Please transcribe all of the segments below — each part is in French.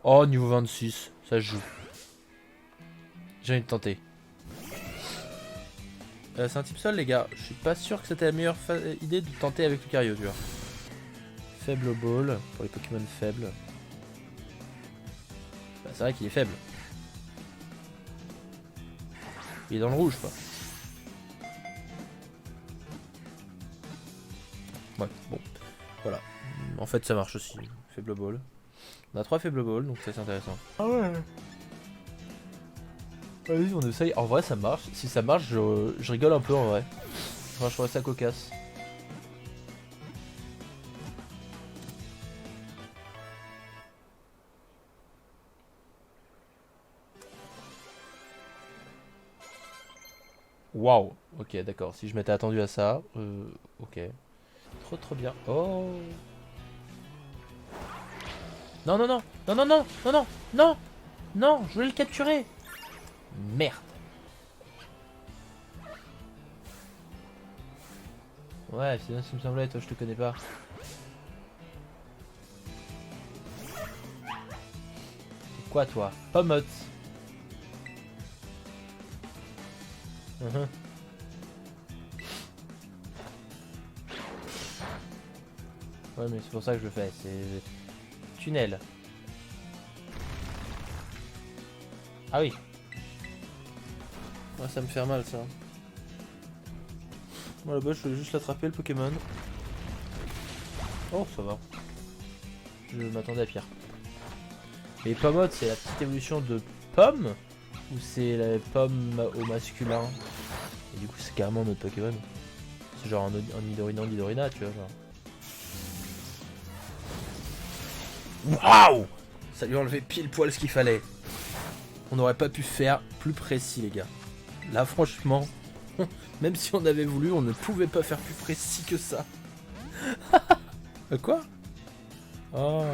Oh, niveau 26, ça se joue. J'ai envie de tenter. C'est un type sol, les gars. Je suis pas sûr que c'était la meilleure idée de tenter avec Lucario, tu vois. Faible au ball, pour les Pokémon faibles. Bah, c'est vrai qu'il est faible. Il est dans le rouge, quoi. Ouais, bon. Voilà. En fait, ça marche aussi. Faible ball. On a 3 faibles balls, donc c'est intéressant. Ah ouais. Vas-y, on essaye. En vrai, ça marche. Si ça marche, je rigole un peu en vrai. Enfin, je trouve ça cocasse. Waouh. Ok, d'accord. Si je m'étais attendu à ça, ok. Trop bien. Oh. Non, non, non. Non, non, non. Non, non. Non. Non, je voulais le capturer. Merde. Ouais, c'est bien ce qui me semblait. Toi, je te connais pas. C'est quoi, toi? Pomote. Ouais, mais c'est pour ça que je le fais. C'est tunnel. Ah oui. Ouais, ça me fait mal ça. Moi là-bas, je voulais juste l'attraper le Pokémon. Oh, ça va. Je m'attendais à pire. Mais Pomote, c'est la petite évolution de Pomme? Ou c'est la pomme au masculin? Et du coup, c'est carrément notre Pokémon. C'est genre un Nidorina, Nidorina, tu vois. Genre. Waouh! Ça lui a enlevé pile poil ce qu'il fallait. On n'aurait pas pu faire plus précis, les gars. Là, franchement, même si on avait voulu, on ne pouvait pas faire plus précis que ça. Quoi? Oh.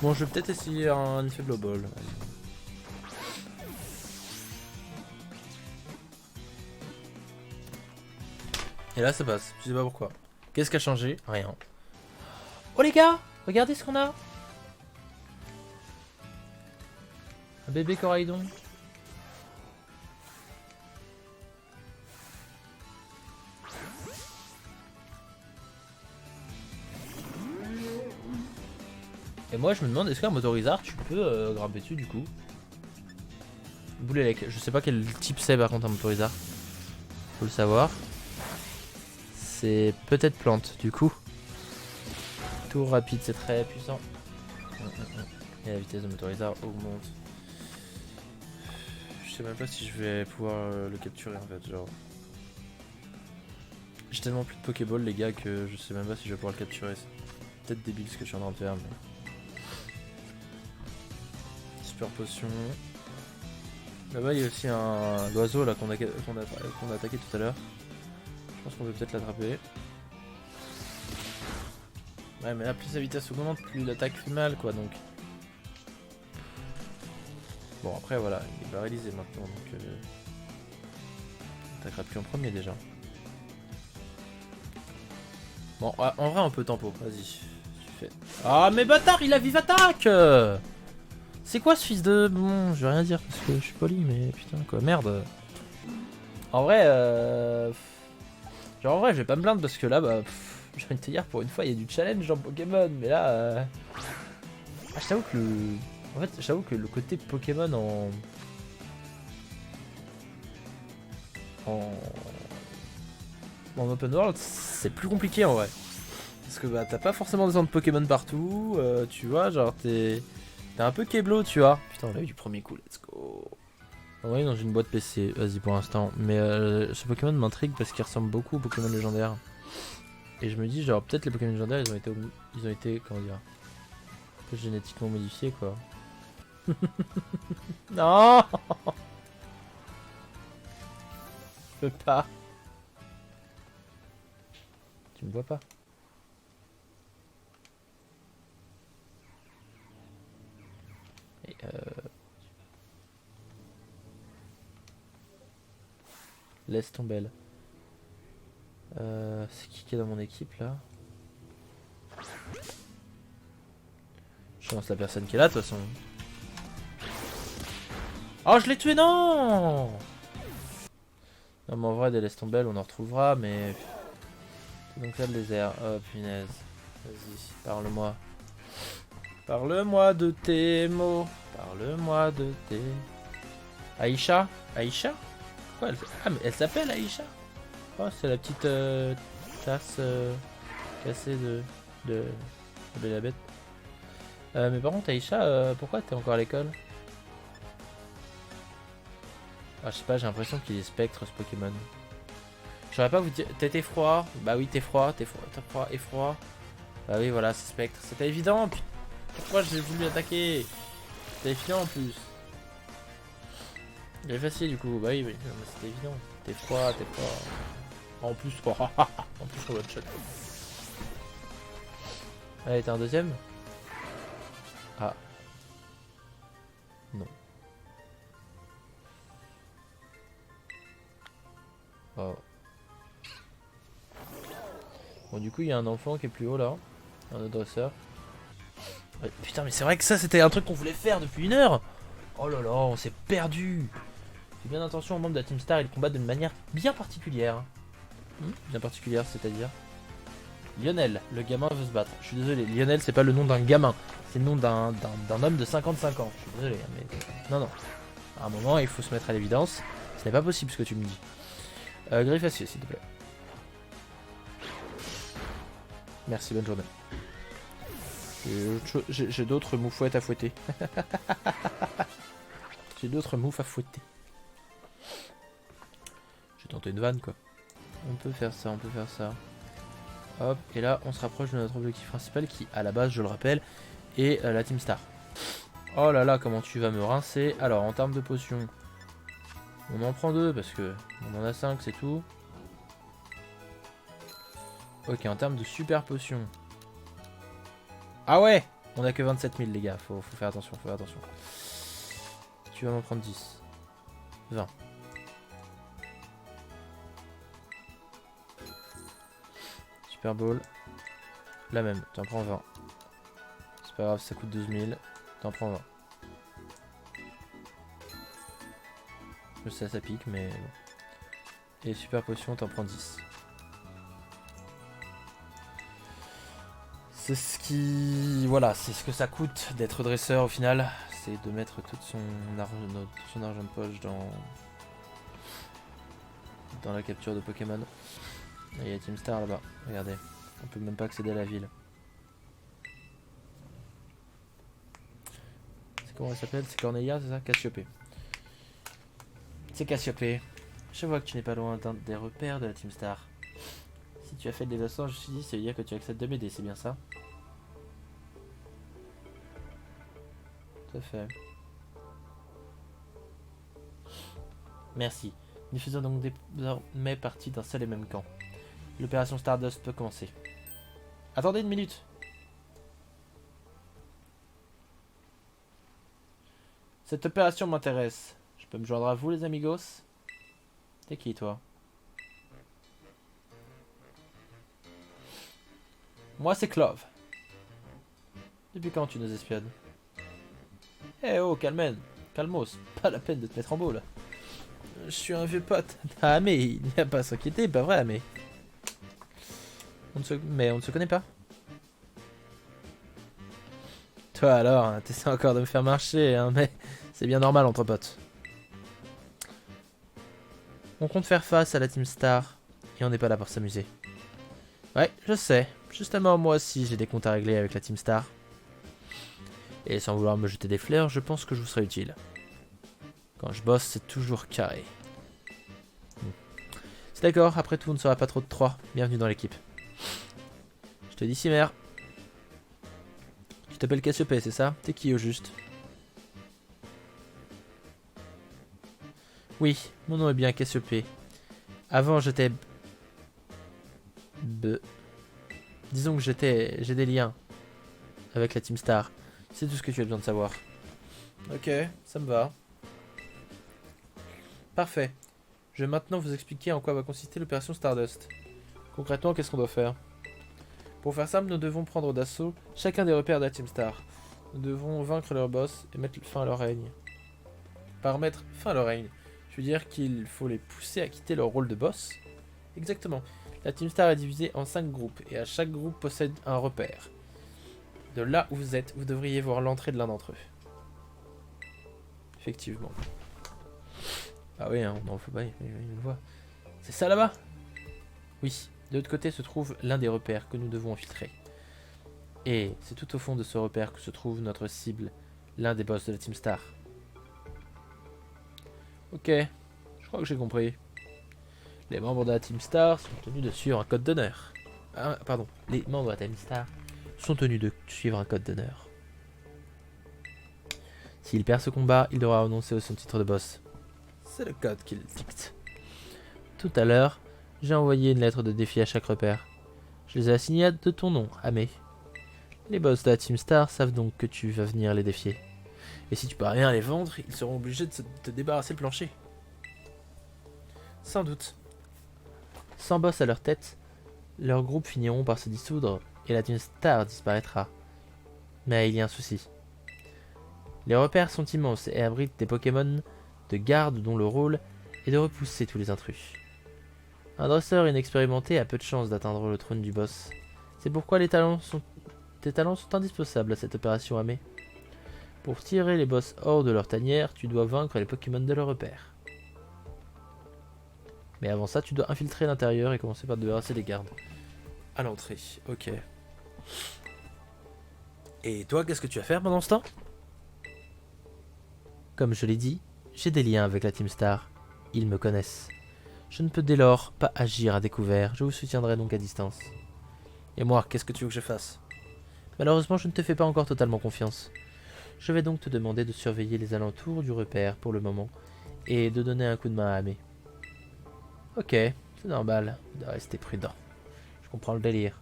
Bon, je vais peut-être essayer un faible ball. Et là, ça passe. Je sais pas pourquoi. Qu'est-ce qui a changé? Rien. Oh les gars, regardez ce qu'on a. Un bébé Coraidon. Et moi je me demande, est-ce qu'un Motorizard tu peux grimper dessus du coup? Boulélec, je sais pas quel type c'est par contre un Motorizard. Faut le savoir. C'est peut-être plante du coup. Tour rapide, c'est très puissant. Et la vitesse de Motorizard augmente. Je sais même pas si je vais pouvoir le capturer en fait, genre. J'ai tellement plus de Pokéball les gars que je sais même pas si je vais pouvoir le capturer. C'est peut-être débile ce que je suis en train de faire mais. Super potion. Là-bas il y a aussi un oiseau là qu'on a attaqué tout à l'heure. Je pense qu'on peut peut-être l'attraper. Ouais mais là plus sa vitesse augmente, plus l'attaque fait mal quoi donc. Bon après voilà, il est paralysé maintenant donc on attaquera plus en premier déjà. Bon en vrai on peut tempo, vas-y. Tu fais. Ah mais bâtard il a vive attaque. C'est quoi ce fils de... Bon je vais rien dire parce que je suis poli mais putain quoi, merde. En vrai genre en vrai je vais pas me plaindre parce que là bah... J'ai envie de te dire pour une fois il y a du challenge en Pokémon mais là... Ah je t'avoue que le... En fait j'avoue que le côté Pokémon en... En open world c'est plus compliqué en vrai. Parce que bah t'as pas forcément besoin de Pokémon partout, tu vois, genre t'es un peu keblo tu vois. Putain on a eu du premier coup, let's go. On est dans une boîte PC, vas-y pour l'instant. Mais ce Pokémon m'intrigue parce qu'il ressemble beaucoup aux Pokémon légendaires. Et je me dis genre peut-être les Pokémon légendaires ils ont été comment dire, un peu génétiquement modifiés quoi. Non. Je peux pas. Tu me vois pas. Et laisse tomber. C'est qui est dans mon équipe là? Je lance la personne qui est là de toute façon. Oh, je l'ai tué, non! Non, mais en vrai, des laisse tomber, on en retrouvera, mais... C'est donc ça le désert. Oh, punaise. Vas-y, parle-moi. Parle-moi de tes mots. Parle-moi de tes... Aïcha? Aïcha? Quoi, ah, mais elle s'appelle Aïcha? Oh, c'est la petite tasse cassée de Belle la Bête. Mais par contre, Aïcha, pourquoi t'es encore à l'école? Ah, je sais pas, j'ai l'impression qu'il est spectre ce Pokémon. J'aurais pas vous dire. T'es froid? Bah oui, t'es froid, t'es froid et froid. Bah oui, voilà, c'est spectre. C'était évident, putain. Pourquoi j'ai voulu attaquer? C'était évident en plus. Il est facile du coup, bah oui, oui. C'était évident. T'es froid, t'es froid. En plus, oh, en plus, on one shot. Allez, t'as un deuxième? Ah. Non. Oh. Bon, du coup, il y a un enfant qui est plus haut là. Un autre dresseur. Ouais, putain, mais c'est vrai que ça, c'était un truc qu'on voulait faire depuis 1 heure. Oh là là, on s'est perdu. Fais bien attention aux membres de la Team Star, ils combattent d'une manière bien particulière. Bien particulière, c'est-à-dire Lionel, le gamin veut se battre. Je suis désolé, Lionel, c'est pas le nom d'un gamin. C'est le nom d'un homme de 55 ans. Je suis désolé, mais... Non, non. À un moment, il faut se mettre à l'évidence. Ce n'est pas possible ce que tu me dis. Griffe acier, s'il te plaît. Merci, bonne journée. J'ai d'autres moufouettes à fouetter. J'ai d'autres moufs à fouetter. J'ai tenté une vanne, quoi. On peut faire ça, on peut faire ça. Hop, et là, on se rapproche de notre objectif principal qui, à la base, je le rappelle, est la Team Star. Oh là là, comment tu vas me rincer. Alors, en termes de potions, on en prend 2 parce que on en a 5, c'est tout. Ok, en termes de super potions. Ah ouais, on a que 27 000 les gars, faut faire attention, faut faire attention. Tu vas m'en prendre 10. 20. Super Bowl. La même, t'en prends 20. C'est pas grave, ça coûte 12 000. T'en prends 20. Je sais, ça pique, mais bon. Et super potion, t'en prends 10. C'est ce qui... Voilà, c'est ce que ça coûte d'être dresseur au final. C'est de mettre tout son argent de poche dans la capture de Pokémon. Et il y a Team Star là-bas, regardez. On peut même pas accéder à la ville. C'est comment elle s'appelle? C'est Cornelia, c'est ça? Cassiopée. C'est Cassiopée. Je vois que tu n'es pas loin des repères de la Team Star. Si tu as fait le développement, je me suis dit, ça veut dire que tu acceptes de m'aider, c'est bien ça? Tout à fait. Merci. Nous faisons donc désormais partie d'un seul et même camp. L'opération Stardust peut commencer. Attendez une minute. Cette opération m'intéresse. Je peux me joindre à vous les amigos? T'es qui toi? Moi c'est Clove. Depuis quand tu nous espionnes? Eh oh, calmen. Calmos, pas la peine de te mettre en boule. Je suis un vieux pote. Ah mais il n'y a pas à s'inquiéter, pas vrai mais... Mais on ne se connaît pas. Toi alors, t'essaies encore de me faire marcher, hein, mais c'est bien normal entre potes. On compte faire face à la Team Star, et on n'est pas là pour s'amuser. Ouais, je sais. Justement, moi aussi, j'ai des comptes à régler avec la Team Star. Et sans vouloir me jeter des fleurs, je pense que je vous serai utile. Quand je bosse, c'est toujours carré. C'est d'accord, après tout, on ne sera pas trop de 3. Bienvenue dans l'équipe. Je te dis Cimer. Tu t'appelles Cassiopée, c'est ça? T'es qui au juste? Oui, mon nom est bien Cassiopée. Avant, j'étais... Disons que j'ai des liens avec la Team Star. C'est tout ce que tu as besoin de savoir. Ok, ça me va. Parfait. Je vais maintenant vous expliquer en quoi va consister l'opération Stardust. Concrètement, qu'est-ce qu'on doit faire? Pour faire simple, nous devons prendre d'assaut chacun des repères de la Team Star. Nous devons vaincre leur boss et mettre fin à leur règne. par mettre fin à leur règne, je veux dire qu'il faut les pousser à quitter leur rôle de boss. Exactement. La Team Star est divisée en 5 groupes et à chaque groupe possède un repère. De là où vous êtes, vous devriez voir l'entrée de l'un d'entre eux. Effectivement. Ah oui, hein, on en faut pas, il le voit. C'est ça là-bas? Oui, de l'autre côté se trouve l'un des repères que nous devons infiltrer. Et c'est tout au fond de ce repère que se trouve notre cible, l'un des boss de la Team Star. Ok, je crois que j'ai compris. Les membres de la Team Star sont tenus de suivre un code d'honneur. Ah, pardon, les membres de la Team Star sont tenus de suivre un code d'honneur. S'il perd ce combat, il devra renoncer à son titre de boss. C'est le code qu'il dicte. Tout à l'heure, j'ai envoyé une lettre de défi à chaque repère. Je les ai assignés de ton nom, Amé. Les boss de la Team Star savent donc que tu vas venir les défier. Et si tu parviens à les vendre, ils seront obligés de te débarrasser le plancher. Sans doute. Sans boss à leur tête, leurs groupes finiront par se dissoudre et la Team Star disparaîtra. Mais il y a un souci. Les repères sont immenses et abritent des Pokémon de garde dont le rôle est de repousser tous les intrus. Un dresseur inexpérimenté a peu de chances d'atteindre le trône du boss. C'est pourquoi tes talents sont indispensables à cette opération Amé. Pour tirer les boss hors de leur tanière, tu dois vaincre les Pokémon de leur repère. Mais avant ça, tu dois infiltrer l'intérieur et commencer par te débarrasser des gardes. À l'entrée, ok. Et toi, qu'est-ce que tu vas faire pendant ce temps? Comme je l'ai dit, j'ai des liens avec la Team Star. Ils me connaissent. Je ne peux dès lors pas agir à découvert, je vous soutiendrai donc à distance. Et moi, qu'est-ce que tu veux que je fasse? Malheureusement, je ne te fais pas encore totalement confiance. Je vais donc te demander de surveiller les alentours du repère pour le moment, et de donner un coup de main à Amé. Ok, c'est normal, de rester prudent. Je comprends le délire.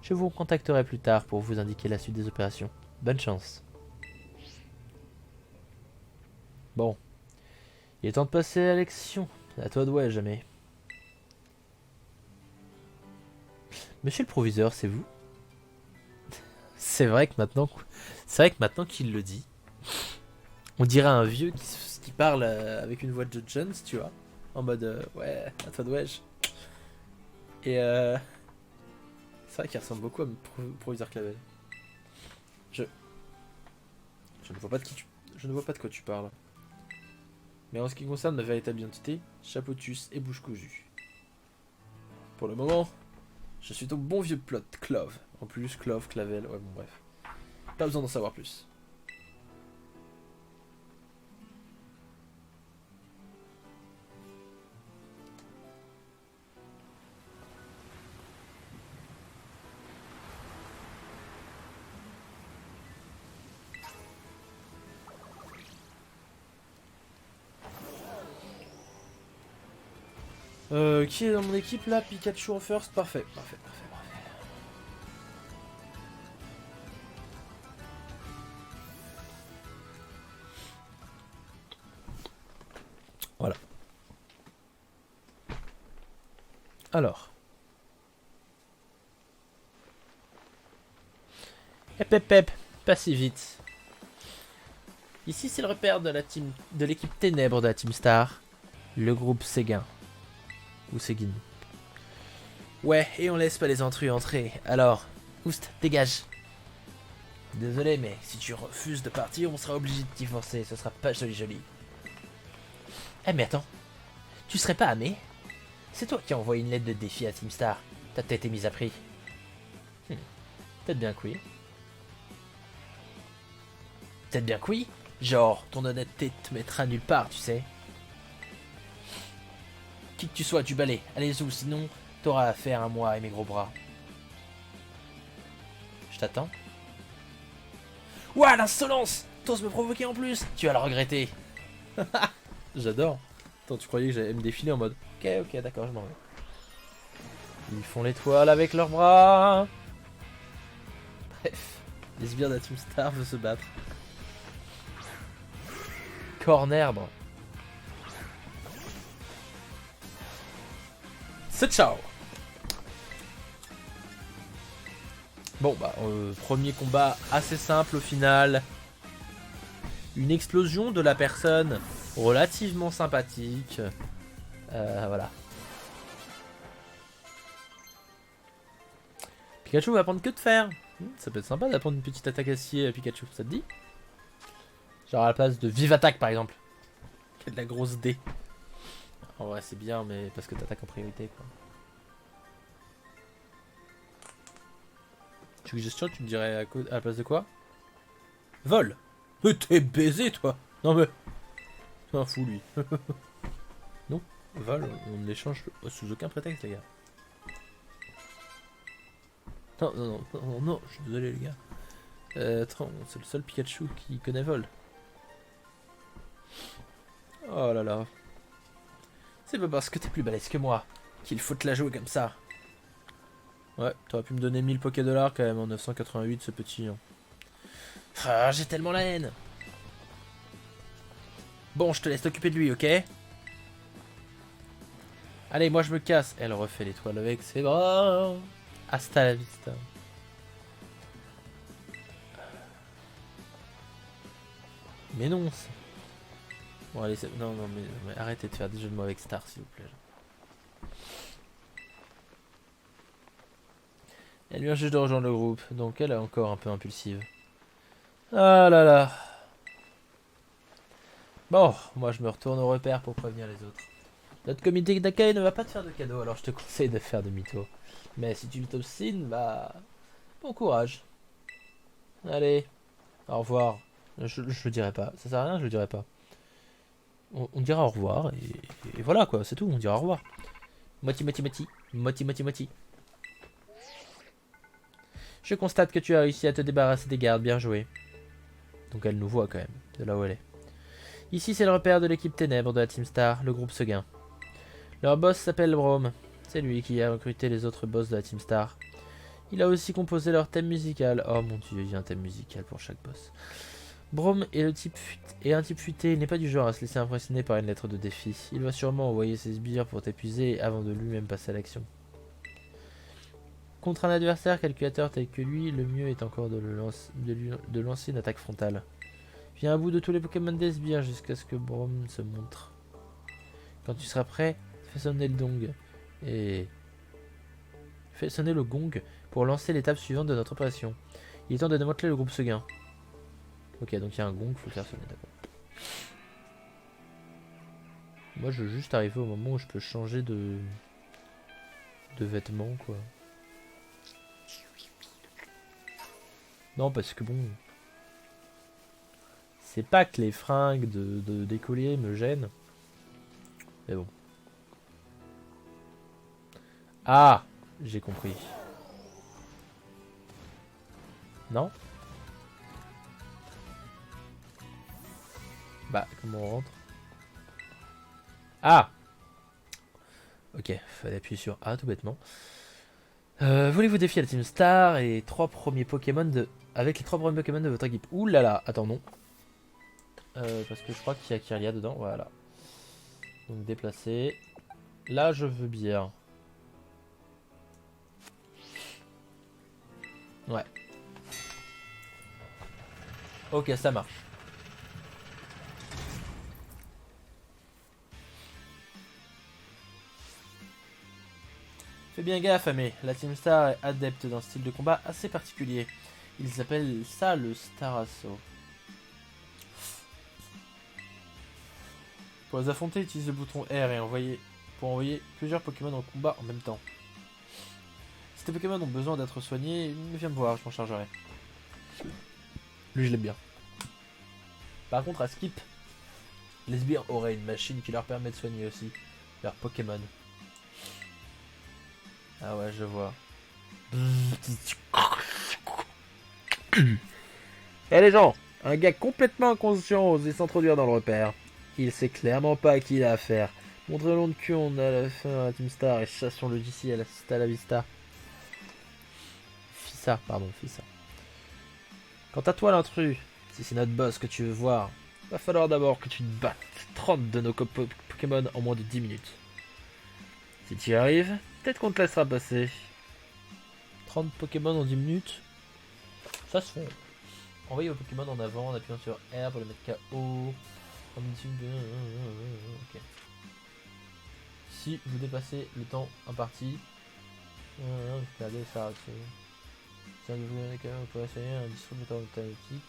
Je vous contacterai plus tard pour vous indiquer la suite des opérations. Bonne chance. Bon, il est temps de passer à l'action. À toi de ouais, jamais. Monsieur le proviseur, c'est vous? C'est vrai que maintenant qu'il le dit, on dirait un vieux qui parle avec une voix de Jones, tu vois, en mode ouais, à toi de wesh. Et c'est vrai qu'il ressemble beaucoup à mon proviseur Clavel. Je ne vois pas de quoi tu parles. Mais en ce qui concerne ma véritable identité, Chapotus et bouche cousue. Pour le moment, je suis ton bon vieux plot, Clove. En plus, Clove, Clavel, ouais bon bref. Pas besoin d'en savoir plus. Qui est dans mon équipe là? Pikachu en first, parfait. Voilà. Alors. Hep, pas si vite. Ici c'est le repère de l'équipe ténèbres de la Team Star, le groupe Séguin. Ou Séguin. Ouais, et on laisse pas les intrus entrer. Alors, Oust, dégage. Désolé, mais si tu refuses de partir, on sera obligé de t'y forcer. Ce sera pas joli. Eh mais attends, tu serais pas Amé? C'est toi qui as envoyé une lettre de défi à Team Star. Ta tête est mise à prix. Peut-être bien que oui. Peut-être bien que oui. Genre, ton honnêteté te mettra nulle part, tu sais. Qui que tu sois, tu balais. Allez-y, sinon, t'auras affaire à moi et mes gros bras. Je t'attends. Ouah, l'insolence! T'oses me provoquer en plus? Tu vas le regretter. J'adore. Attends, tu croyais que j'allais me défiler en mode ok, d'accord, je m'en vais. Ils font l'étoile avec leurs bras. Bref, les sbires de la Team Star veulent se battre. Cornerbre. C'est ciao. Bon bah premier combat assez simple au final. une explosion de la personne relativement sympathique. Voilà. Pikachu va apprendre que de faire. Ça peut être sympa d'apprendre une petite attaque acier à Pikachu, ça te dit? Genre à la place de vive attaque par exemple. Qui est de la grosse D. En vrai c'est bien mais parce que t'attaques en priorité quoi. Suggestion, tu me dirais à la place de quoi? Vol. Mais t'es baisé toi. Non mais... C'est un fou lui. Non, vol, on l'échange sous aucun prétexte les gars. Non, non, non, non, non, je suis désolé les gars. Attends, c'est le seul Pikachu qui connaît vol. Oh là là. C'est pas parce que t'es plus balèze que moi qu'il faut te la jouer comme ça. Ouais, t'aurais pu me donner 1000 Poké$ quand même en 988 ce petit. Hein. Ah, j'ai tellement la haine. Bon, je te laisse t'occuper de lui, ok? Allez, moi je me casse. Elle refait l'étoile avec ses bras. Hasta la vista. Mais non. Bon, allez, non, non, mais arrêtez de faire des jeux de mots avec Star, s'il vous plaît. Elle vient juste de rejoindre le groupe, donc elle est encore un peu impulsive. Ah là là. Bon, moi je me retourne au repère pour prévenir les autres. Notre comité d'accueil ne va pas te faire de cadeau, alors je te conseille de faire demi-tour. Mais si tu t'obstines, bah... bon courage. Allez, au revoir. Je le dirai pas, ça sert à rien, je le dirai pas. On dira au revoir, et voilà quoi, c'est tout, on dira au revoir. Moti moti moti, moti moti moti. Je constate que tu as réussi à te débarrasser des gardes, bien joué. Donc elle nous voit quand même, de là où elle est. Ici c'est le repère de l'équipe Ténèbres de la Team Star, le groupe Seguin. Leur boss s'appelle Braum, c'est lui qui a recruté les autres boss de la Team Star. Il a aussi composé leur thème musical. Oh mon dieu, il y a un thème musical pour chaque boss. Braum est un type futé, il n'est pas du genre à se laisser impressionner par une lettre de défi. Il va sûrement envoyer ses sbires pour t'épuiser avant de lui-même passer à l'action. Contre un adversaire calculateur tel que lui, le mieux est encore de lancer une attaque frontale. Viens à bout de tous les Pokémon des sbires jusqu'à ce que Braum se montre. Quand tu seras prêt, fais sonner le gong. Et... fais sonner le gong pour lancer l'étape suivante de notre opération. Il est temps de démanteler le groupe Seguin. Ok, donc il y a un gong, faut le faire sonner, d'accord. Moi, je veux juste arriver au moment où je peux changer de vêtements, quoi. Non, parce que bon... c'est pas que les fringues d'écolier me gênent. Mais bon. Ah, j'ai compris. Non? Bah, comment on rentre? Ah! Ok, fallait appuyer sur A tout bêtement. Voulez-vous défier la Team Star et les 3 premiers Pokémon avec les 3 premiers Pokémon de votre équipe? Ouh là là, attends, non. Parce que je crois qu'il y a Kirlia dedans, voilà. Donc déplacer. Là, je veux bien. Ouais. Ok, ça marche. Fais bien gaffe, mais la Team Star est adepte d'un style de combat assez particulier. Ils appellent ça le Star Assault. Pour les affronter, utilise le bouton R et pour envoyer plusieurs Pokémon en combat en même temps. Si tes Pokémon ont besoin d'être soignés, viens me voir, je m'en chargerai. Lui, je l'aime bien. Par contre, à Skip, les sbires auraient une machine qui leur permet de soigner aussi leurs Pokémon. Ah ouais, je vois. Eh les gens, un gars complètement inconscient osé s'introduire dans le repère. Il sait clairement à qui il a affaire. Montrez-le de cul, on a la fin à la Team Star et chassons-le d'ici à la vista. Fissa, pardon, Fissa. Quant à toi l'intrus, si c'est notre boss que tu veux voir, va falloir d'abord que tu te battes 30 de nos Pokémon en moins de 10 minutes. Si tu y arrives, peut-être qu'on te laissera passer. 30 Pokémon en 10 minutes, ça se fait. Envoyez vos Pokémon en avant en appuyant sur R pour le mettre KO. Ok. Si vous dépassez le temps imparti, vous perdez sa réaction. Si vous pouvez essayer un distributeur automatique.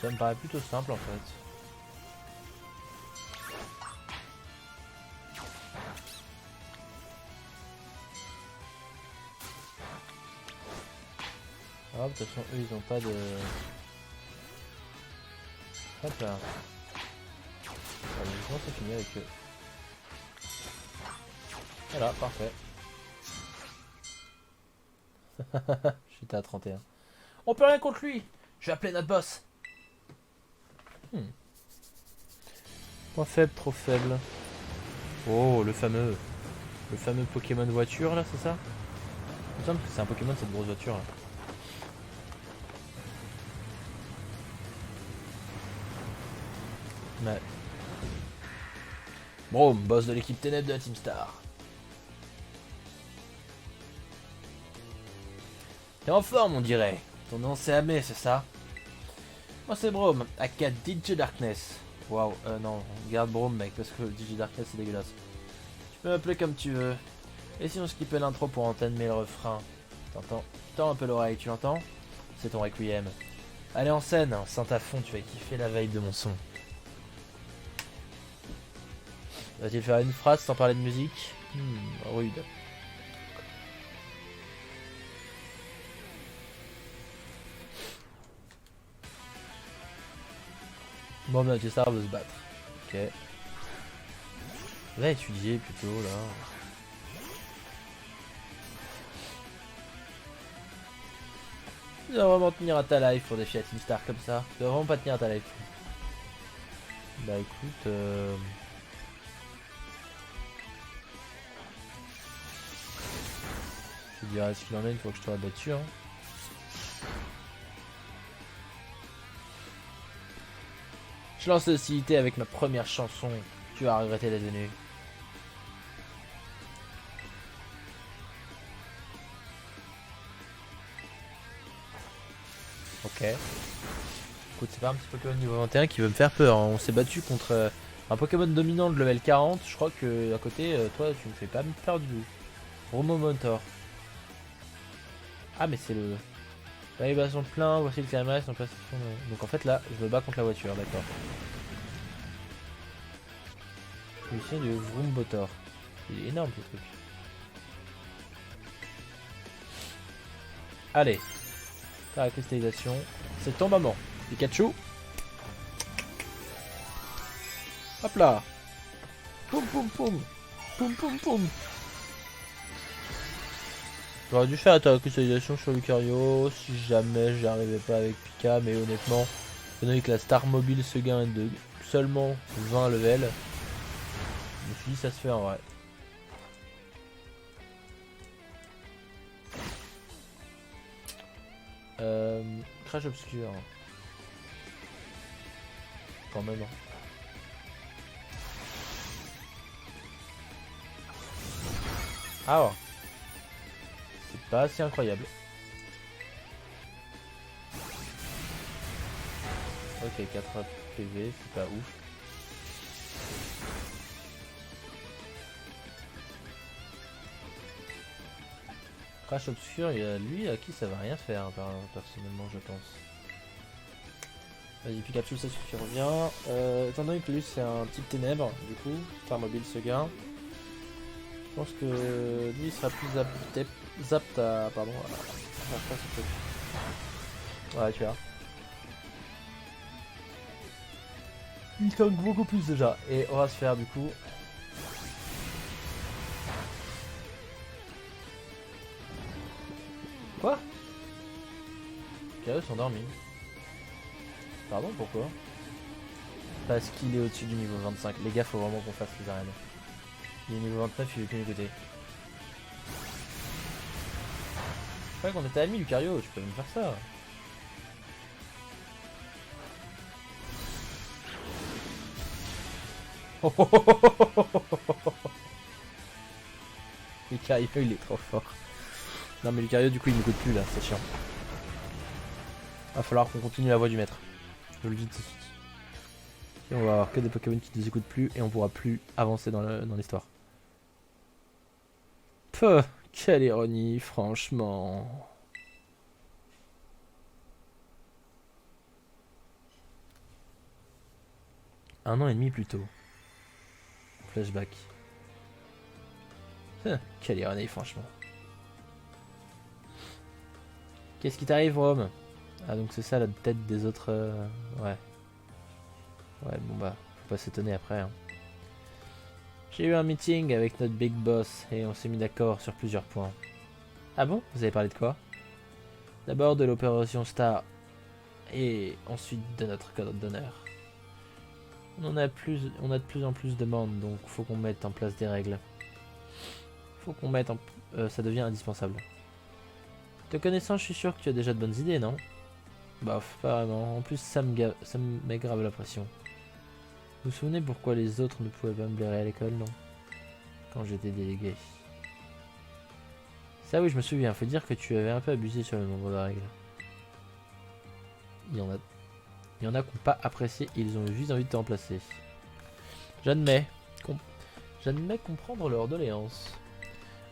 Ça me paraît plutôt simple en fait. Ah, de toute façon, eux ils ont pas de. Hop là. Allez, c'est fini avec eux. Voilà, parfait. J'étais à 31. On peut rien contre lui. Je vais appeler notre boss. Point faible, trop faible. Oh, le fameux Pokémon voiture là, c'est ça? Il me semble que c'est un Pokémon cette grosse voiture là. Ouais. Bon, boss de l'équipe Ténèbres de la Team Star. T'es en forme on dirait. Ton nom c'est Amé, c'est ça? Moi c'est Brome, aka DJ Darkness. Waouh, non, garde Brome mec, parce que DJ Darkness c'est dégueulasse. Tu peux m'appeler comme tu veux. Et si on skippait l'intro pour entamer le refrain? T'entends? Tends un peu l'oreille, tu l'entends? C'est ton requiem. Allez en scène, sente à fond, tu vas kiffer la vibe de mon son. Va-t-il faire une phrase sans parler de musique? Rude. Bon, ben, Star veut se battre. Ok. Va étudier plutôt là. Tu dois vraiment tenir à ta life pour défier la Team Star comme ça. Tu dois vraiment pas tenir à ta life. Bah écoute. Je te dirai ce qu'il en est une fois que je t'aurai battu. Hein. Je lance l'hostilité avec ma première chanson. Tu vas regretter d'être venu. Ok. Écoute, c'est pas un petit Pokémon niveau 21 qui veut me faire peur. Hein. On s'est battu contre un Pokémon dominant de level 40. Je crois que à côté, toi, tu me fais pas peur du tout. Romomotor. Ah, mais c'est le. L'élévation plein, voici le climax en place. Donc en fait là, je me bats contre la voiture, d'accord. Mission du Vroombotor. Il est énorme ce truc. Allez. La cristallisation. C'est ton moment. Pikachu. Hop là. Poum poum poum. Poum poum poum. J'aurais dû faire la cristallisation sur Lucario si jamais j'arrivais pas avec Pika, mais honnêtement, étant donné que la Star Mobile se gagne de seulement 20 levels, je me suis dit ça se fait en vrai. crash obscur. Quand même. Ah ouais. C'est pas assez incroyable. Ok, 4 PV, c'est pas ouf. Crash obscur, il y a lui à qui ça va rien faire, personnellement, je pense. Vas-y, Pikachu, ça suffit, revient. Étant donné que lui c'est un type ténèbres, du coup, faire mobile ce gars. Je pense que lui il sera plus apte à. Pardon, à faire ça, ce truc. Ouais, tu vois. Il tank beaucoup plus déjà. Et on va se faire du coup. Quoi? Chaos endormi. Pardon, pourquoi? Parce qu'il est au-dessus du niveau 25. Les gars, faut vraiment qu'on fasse les arènes. Il est niveau 29, il est plus écouter. Je croyais qu'on était amis, Lucario, tu peux me faire ça. Lucario, il est trop fort. Non mais Lucario, du coup, il m'écoute plus là, c'est chiant. Va falloir qu'on continue la voie du maître. Je le dis tout de suite. Et on va avoir que des Pokémon qui nous écoutent plus et on pourra plus avancer dans l'histoire. Peu, quelle ironie, franchement. Un an et demi plus tôt. Flashback. Quelle ironie, franchement. Qu'est-ce qui t'arrive, Rome? Ah, donc c'est ça la tête des autres. Ouais. Ouais, bon bah, faut pas s'étonner après. Hein. J'ai eu un meeting avec notre big boss et on s'est mis d'accord sur plusieurs points. Ah bon? Vous avez parlé de quoi? D'abord de l'opération Star et ensuite de notre code d'honneur. On a de plus en plus de demandes, donc faut qu'on mette en place des règles. Ça devient indispensable. Te connaissant, je suis sûr que tu as déjà de bonnes idées, non? Bof, pas vraiment. En plus, ça me met grave la pression. Vous vous souvenez pourquoi les autres ne pouvaient pas me blairer à l'école, non? Quand j'étais délégué. Ça oui, je me souviens. Faut dire que tu avais un peu abusé sur le nombre de règles. Il y en a qui n'ont pas apprécié et ils ont juste envie de te remplacer. J'admets comprendre leur doléance.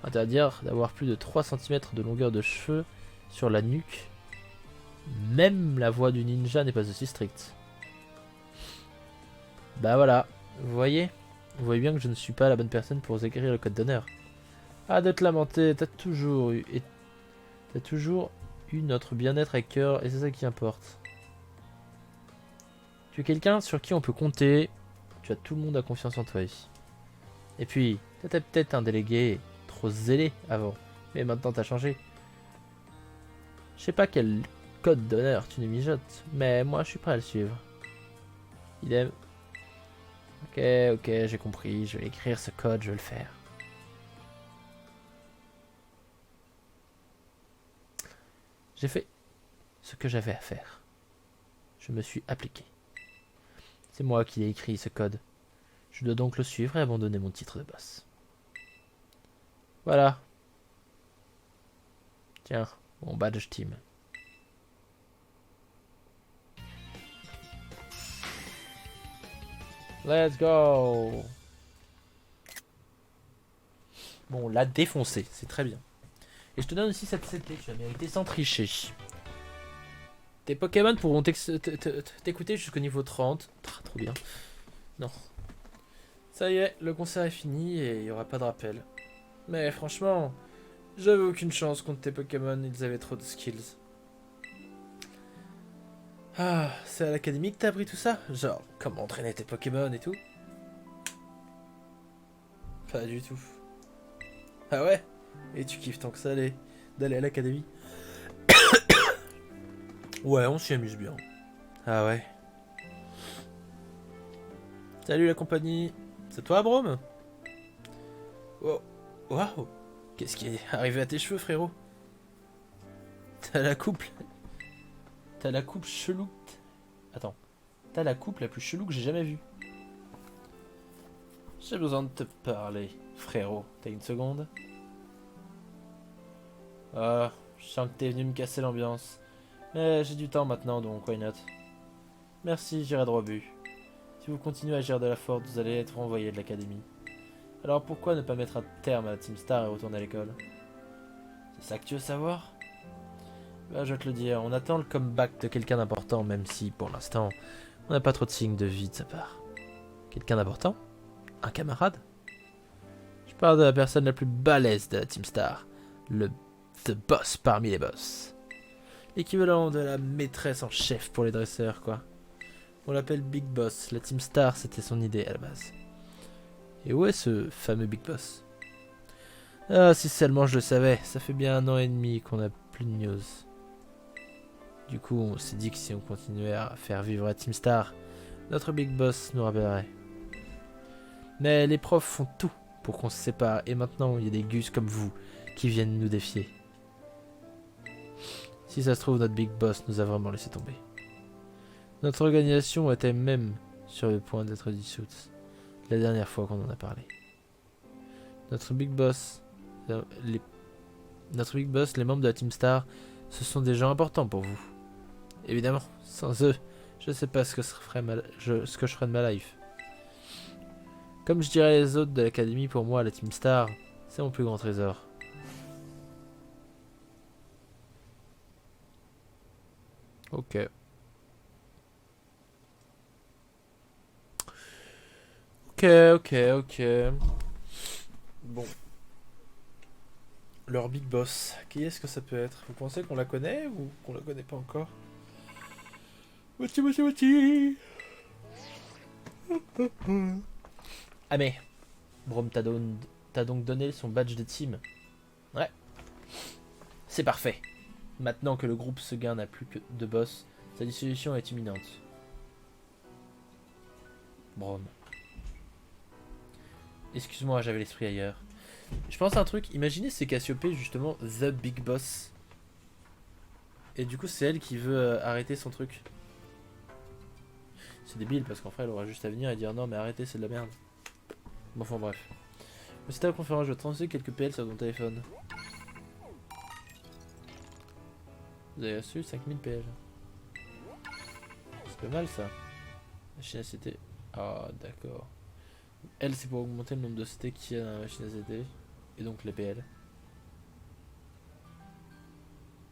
Interdire d'avoir plus de 3 cm de longueur de cheveux sur la nuque. Même la voix du ninja n'est pas aussi stricte. Bah voilà, vous voyez bien que je ne suis pas la bonne personne pour écrire le code d'honneur. Ah, de te lamenter, t'as toujours eu notre bien-être à cœur et c'est ça qui importe. Tu es quelqu'un sur qui on peut compter, tu as tout le monde a confiance en toi ici. Et puis, t'étais peut-être un délégué trop zélé avant, mais maintenant t'as changé. Je sais pas quel code d'honneur tu nous mijotes, mais moi je suis prêt à le suivre. Idem. Ok, j'ai compris, je vais écrire ce code, je vais le faire. J'ai fait ce que j'avais à faire. Je me suis appliqué. C'est moi qui ai écrit ce code. Je dois donc le suivre et abandonner mon titre de boss. Voilà. Tiens, mon badge team. Let's go. Bon, on l'a défoncé, c'est très bien. Et je te donne aussi cette CT, tu as mérité sans tricher. Tes Pokémon pourront t'écouter jusqu'au niveau 30. Trop bien. Non. Ça y est, le concert est fini et il n'y aura pas de rappel. Mais franchement, j'avais aucune chance contre tes Pokémon, ils avaient trop de skills. Ah, c'est à l'académie que t'as appris tout ça? Genre, comment entraîner tes Pokémon et tout? Pas du tout. Ah ouais? Et tu kiffes tant que ça d'aller à l'académie? Ouais, on s'y amuse bien. Ah ouais. Salut la compagnie. C'est toi, Brome? Oh, waouh. Qu'est-ce qui est arrivé à tes cheveux, frérot? T'as T'as la coupe chelou. Attends. T'as la coupe la plus chelou que j'ai jamais vue. J'ai besoin de te parler, frérot. T'as une seconde? Ah, je sens que t'es venu me casser l'ambiance. Mais j'ai du temps maintenant, donc why not? Merci, j'irai droit au but. Si vous continuez à agir de la force, vous allez être renvoyé de l'académie. Alors pourquoi ne pas mettre un terme à la Team Star et retourner à l'école? C'est ça que tu veux savoir? Bah, je vais te le dire, on attend le comeback de quelqu'un d'important, même si, pour l'instant, on n'a pas trop de signes de vie de sa part. Quelqu'un d'important? Un camarade? Je parle de la personne la plus balèze de la Team Star. Le The Boss parmi les boss. L'équivalent de la maîtresse en chef pour les dresseurs, quoi. On l'appelle Big Boss. La Team Star, c'était son idée à la base. Et où est ce fameux Big Boss? Ah, si seulement je le savais. Ça fait bien 1 an et demi qu'on n'a plus de news. Du coup, on s'est dit que si on continuait à faire vivre la Team Star, notre Big Boss nous rappellerait. Mais les profs font tout pour qu'on se sépare. Et maintenant, il y a des gus comme vous qui viennent nous défier. Si ça se trouve, notre Big Boss nous a vraiment laissé tomber. Notre organisation était même sur le point d'être dissoute. La dernière fois qu'on en a parlé. Notre Big Boss, les membres de la Team Star, ce sont des gens importants pour vous. Évidemment, sans eux, je ne sais pas ce que je ferais de ma life. Comme je dirais les autres de l'académie, pour moi, la Team Star, c'est mon plus grand trésor. Ok. Ok. Bon. Leur Big Boss, qui est-ce que ça peut être? Vous pensez qu'on la connaît ou qu'on la connaît pas encore? Wati. Ah mais, Brom t'as donc donné son badge de team. Ouais. C'est parfait. Maintenant que le groupe Seguin n'a plus que de boss, sa dissolution est imminente. Brom. Excuse-moi, j'avais l'esprit ailleurs. Je pense à un truc, imaginez c'est Cassiopée justement, The Big Boss. Et du coup c'est elle qui veut arrêter son truc. C'est débile parce qu'en fait elle aura juste à venir et dire non mais arrêtez c'est de la merde. Bon enfin bref. C'était la conférence, je vais transférer quelques PL sur ton téléphone. Vous avez reçu 5000 PL. C'est pas mal ça. Machine à CT. Ah d'accord. Elle c'est pour augmenter le nombre de CT qu'il y a dans la machine à CT. Et donc les PL.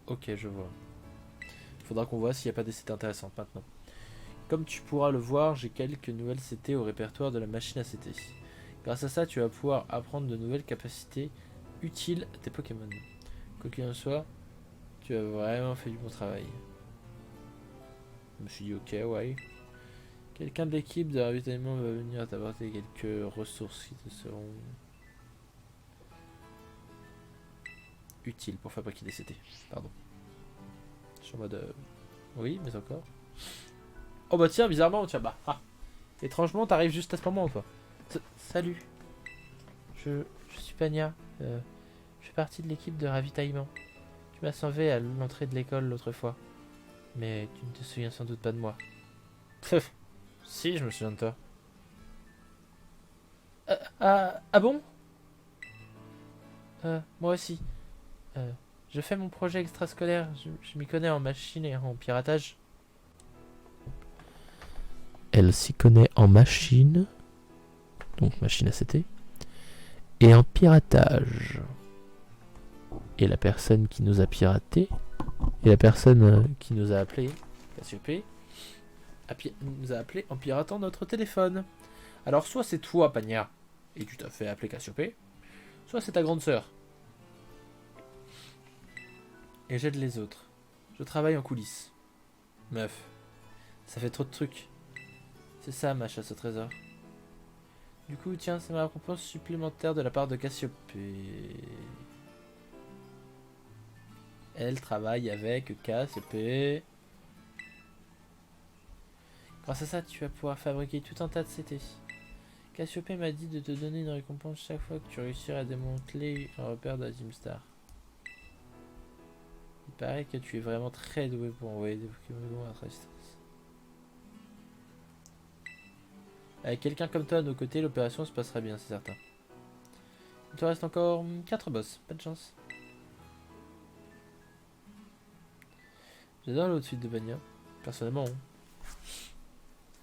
Ok je vois. Faudra qu'on voit s'il n'y a pas des CT intéressantes maintenant. Comme tu pourras le voir, j'ai quelques nouvelles CT au répertoire de la machine à CT. Grâce à ça, tu vas pouvoir apprendre de nouvelles capacités utiles à tes Pokémon. Quoi qu'il en soit, tu as vraiment fait du bon travail. Je me suis dit ok, ouais. Quelqu'un de l'équipe de ravitaillement va venir t'apporter quelques ressources qui te seront utiles pour fabriquer des CT. Pardon. Je suis en mode... Oui, mais encore. Oh bah tiens, bizarrement, tiens, bah... Ah. Étrangement, t'arrives juste à ce moment, toi. Salut. Je suis Pania. Je fais partie de l'équipe de ravitaillement. Tu m'as sauvé à l'entrée de l'école l'autre fois. Mais tu ne te souviens sans doute pas de moi. Si, je me souviens de toi. Ah bon? Moi aussi. Je fais mon projet extrascolaire. Je m'y connais en machine et en piratage. Elle s'y connaît en machine. Donc machine à CT. Et en piratage. Et la personne qui nous a piraté. Et la personne qui nous a appelé. Cassiopée. Nous a appelé en piratant notre téléphone. Alors soit c'est toi, Pania. Et tu t'as fait appeler Cassiopée. Soit c'est ta grande sœur. Et j'aide les autres. Je travaille en coulisses. Meuf. Ça fait trop de trucs. C'est ça ma chasse au trésor. Du coup, tiens, c'est ma réponse supplémentaire de la part de Cassiopée. Elle travaille avec Cassiopée. Grâce à ça, tu vas pouvoir fabriquer tout un tas de CT. Cassiopée m'a dit de te donner une récompense chaque fois que tu réussiras à démanteler un repère de la Team Star. paraît que tu es vraiment très doué pour envoyer des Pokémon loin à très distance. Avec quelqu'un comme toi à nos côtés, l'opération se passera bien, c'est certain. Il te reste encore 4 boss, pas de chance. J'adore l'outfit de Banya, personnellement. Hein.